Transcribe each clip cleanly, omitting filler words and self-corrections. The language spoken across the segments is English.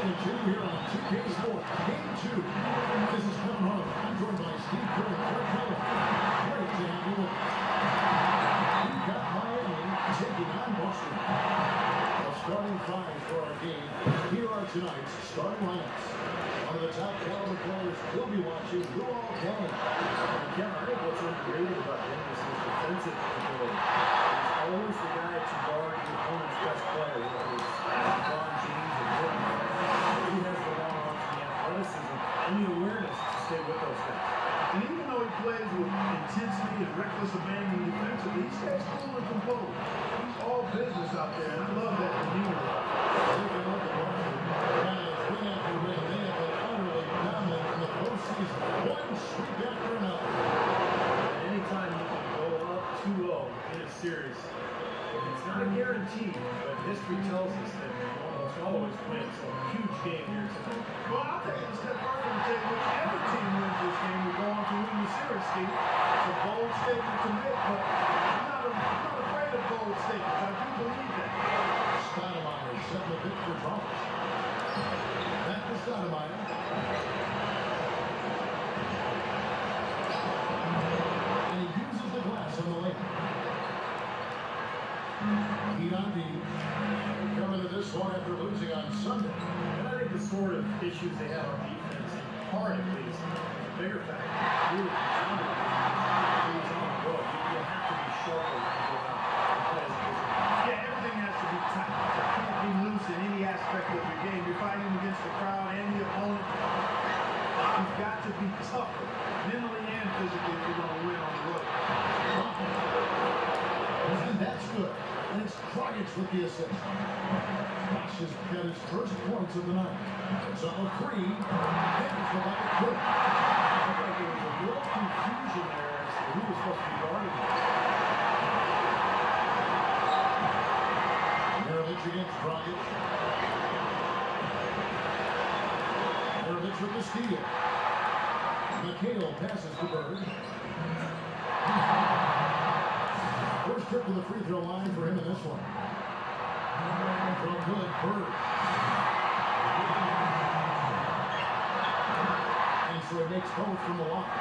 2 here on 2K Sports. Game 2. This is Kevin Harlan. I'm joined by Steve Kerr and Kirk Keller. Great to have you with us. We've got Miami taking on Boston. The starting five for our game. Here are tonight's starting lineups. One of the top caliber players we'll be watching all day. Yeah, I think what's underrated about him is his defensive ability. He's always the guy to guard the opponent's best player, whether it's LeBron James or Jordan. He has the long arms and the athleticism and the awareness to stay with those guys. And even though he plays with intensity and reckless abandon defensively, he stays cool and composed. He's all business out there, and I love that demeanor. One sweep after another. Anytime you can go up 2-0 in a series, it's not a guarantee, but history tells us that you almost always win. So a huge game here tonight. Well, I'll take it a step further and say whichever team wins this game will go on to win the series, Steve. It's a bold statement to make, but I'm not afraid of bold statements. I do believe that. Stoudemire setting the pitch for Thomas. Back to Stoudemire. And he uses the glass on the lane. Heat on D. Coming to this one after losing on Sunday. And I think the sort of issues they have on defense, in part at least, the bigger factor, really comes down to he's on the road. You have to be sharper when you go out and play as a position. Yeah, everything has to be tight. You can't be loose in any aspect of your game. You're fighting against the crowd and the opponent. You've got to be tougher, mentally and physically, if you're going to win on the road. And that's good. And it's Dragic with the assist. Bosh has got his first points of the night. It's on a 3. Heads the bucket quick. Looked like there was a little confusion there as to who was supposed to be guarding him. Maravich against Dragic. Maravich with the steal. McHale passes to Bird. First trip to the free throw line for him in this one. Throw good, Bird. And so he makes both from the line.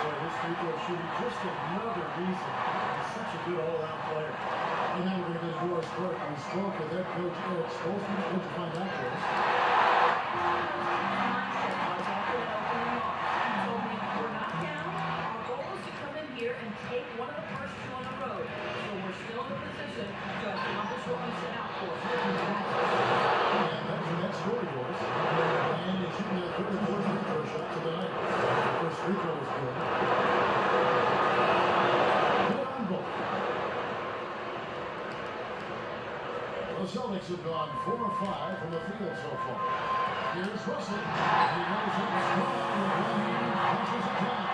Boy, this free throw shooting, just another reason. He's such a good all-around player. And now we're going to go to Doris Burke. We spoke with head coach Eric Spolstra. What'd you find out, Doris? And take one of the first two on the road. So we're still in a position to accomplish what we set out for. And that's your next story, Doris. And he's shooting their third and fourth free throw shots of the night. The first free throw was good. Good on both. The Celtics have gone 4 of 5 from the field so far. Here's Russell. He knows it was strong with one hand. Punches a count.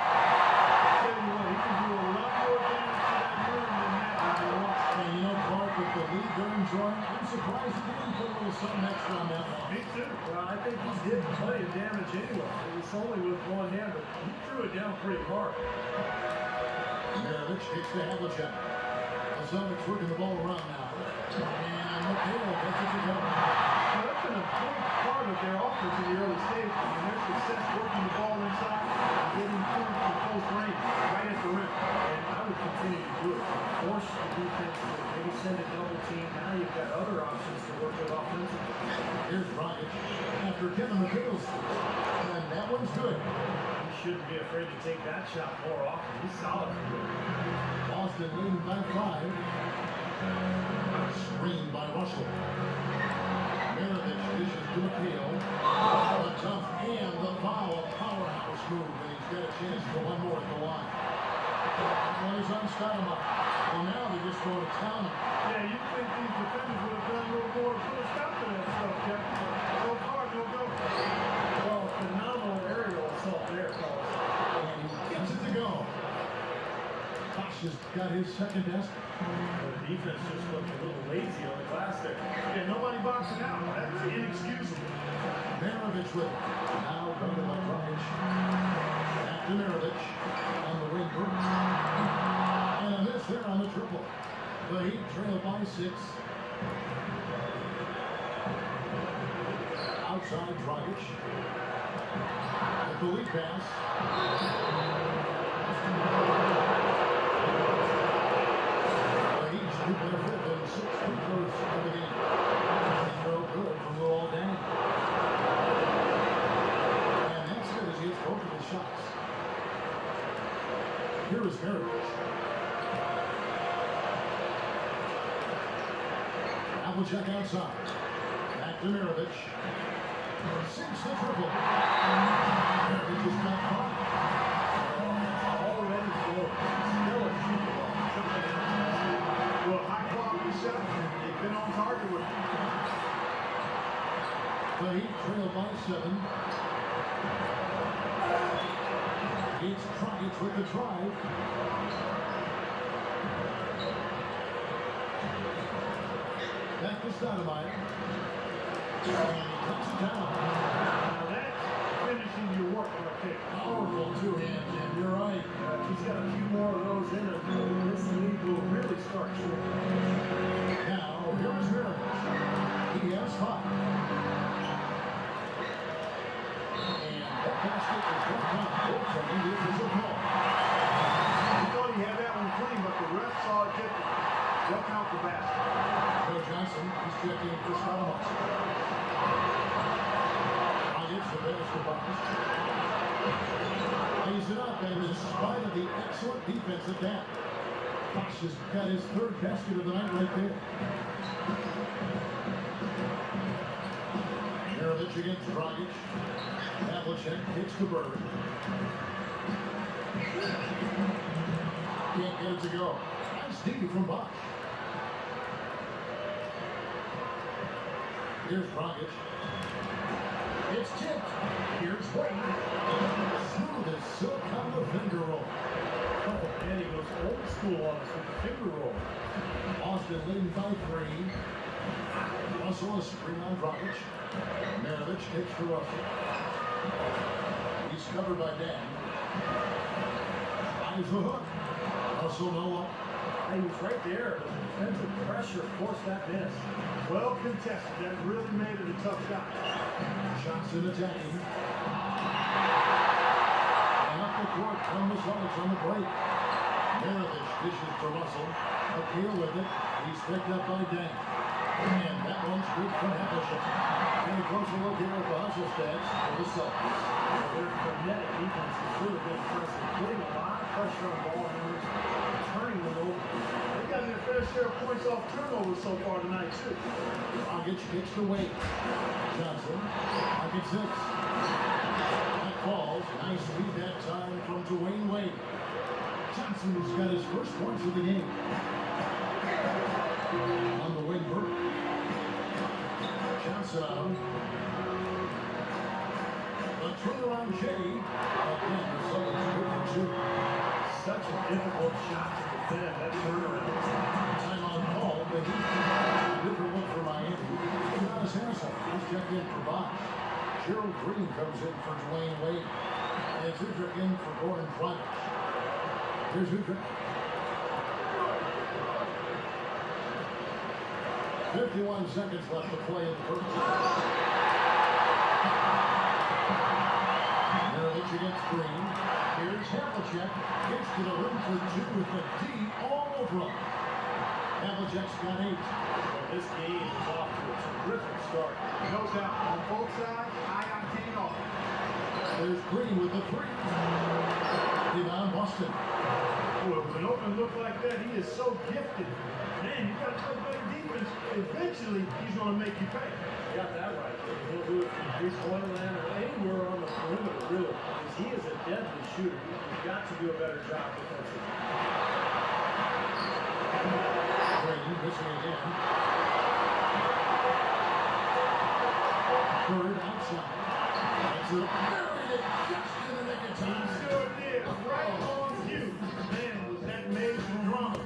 With the lead during Jordan, I'm surprised he didn't put a little something extra on that one. Me too. Well, I think he did plenty of damage anyway. It was only with one hand, but he threw it down pretty hard. Maravich takes the Havlicek. The Celtics working the ball around now. And McHale gets it to go. Now, that's been a big part of their offense in the early stages. I mean, their success working the ball inside and getting points from close range, right at the rim. And I would continue to do it. Force the defense to maybe send a double team. Now you've got other options to work with offensively. Here's Dragic after Kevin McHale's. And that one's good. He shouldn't be afraid to take that shot more often. He's solid for it. Boston leading by 5. Screen by Russell. Maravich dishes to McHale. The tough and the foul. A powerhouse move. And he's got a chance for one more at the line. Well, he's on Stoudemire. Well, now they're just going to town. Yeah, you'd think these defenders would have done a little more to put a stop to that stuff, Captain. So far, no go. Well, phenomenal aerial assault there, fellas. And he gets it to go. Bosh has got his second best. The defense just looked a little lazy on the glass there. Yeah, nobody boxing out. That's inexcusable. Maravich with it. Now going to Dragic. Back to Maravich on the wing. And a miss there on the triple. The Heat trail by 6. side, Dragic. With the lead pass. Each new player fifth and 6 free throws in the game. Free throw good from Luol Deng. And that's good as he hits both of his shots. Here is Heritage. Havlicek outside. Back to Mirovic. Sinks the triple. Mirovic has got 5. Already 4. Still a shooting ball. Well, high quality shots, and they've been on target with him. The Heat trail by 7. It's Dragic with the drive. Back to Stoudemire. And he cuts it down. Now that's finishing your work right there. Powerful two-hand, and you're right. He's got a few more of those in him. This league will really start shooting. Now, here is Mirovic. He has 5. And that basket is left out. From the official call. He thought he had that one clean, but the ref saw it different. They'll count the basket. Joe Johnson, he's checking for Stoudemire. Dragic, the basketball. Lays it up, and in spite of the excellent defensive gap, Bosch has got his 3rd basket of the night right there. Mirovic against Dragic. Havlicek hits the bird. Can't get it to go. Nice D from Bosch. Here's Dragic. It's tipped. Here's Wade. Smooth as silk on the finger roll. Oh, and he goes old school on us with the finger roll. Austin leading by 3. Russell a screen on Dragic. Mirovic kicks to Russell. He's covered by Dan. Tries the hook. Russell no look. He was right there. The defensive pressure forced that miss. Well contested. That really made it a tough shot. Johnson attacking. And up the court from the Celtics on the break. Mirovic dishes to Russell. Appeal with it. He's picked up by Dan. And that one's good for Havlicek. And a closer look here at the hustle stats for the Celtics. Their frenetic defense is really good impressive. Putting a lot of pressure on ball handlers, turning them over. They got their fair share of points off turnovers so far tonight, too. Dragic kicks to Wade. Johnson, pocket 6. That falls. Nice lead that time from Dwayne Wade. Johnson's got his first points of the game. On the wing, Burke. Johnson out. The turnaround Jay. Again, the Celtics good for 2. Such a difficult shot to defend. That turnaround. Time on call, but different look for Miami. Jonas Harrison, he's checked in for Bosch. Gerald Green comes in for Dwayne Wade. And it's Udrich in for Gordon Dragic. Here's Udrich. 51 seconds left to play in the first. Mirovic against Green. Here's Havlicek. Gets to the rim for 2 with the D all over him. Havlicek's got 8. Well, this game is off to a terrific start. No doubt. On both sides, high octane offense. There's Green with the 3. Devon Boston. Boy, with an open look like that, he is so gifted. Man, you got to play better defense. Eventually, he's going to make you pay. You got that right. He'll do it from three-point land or anywhere on the perimeter, really. Because he is a deadly shooter. You've got to do a better job defensively. Green missing again. Bird outside. That's it. Buried it just in the nick of time. Sure did. Right on cue. Man, was that made from drama.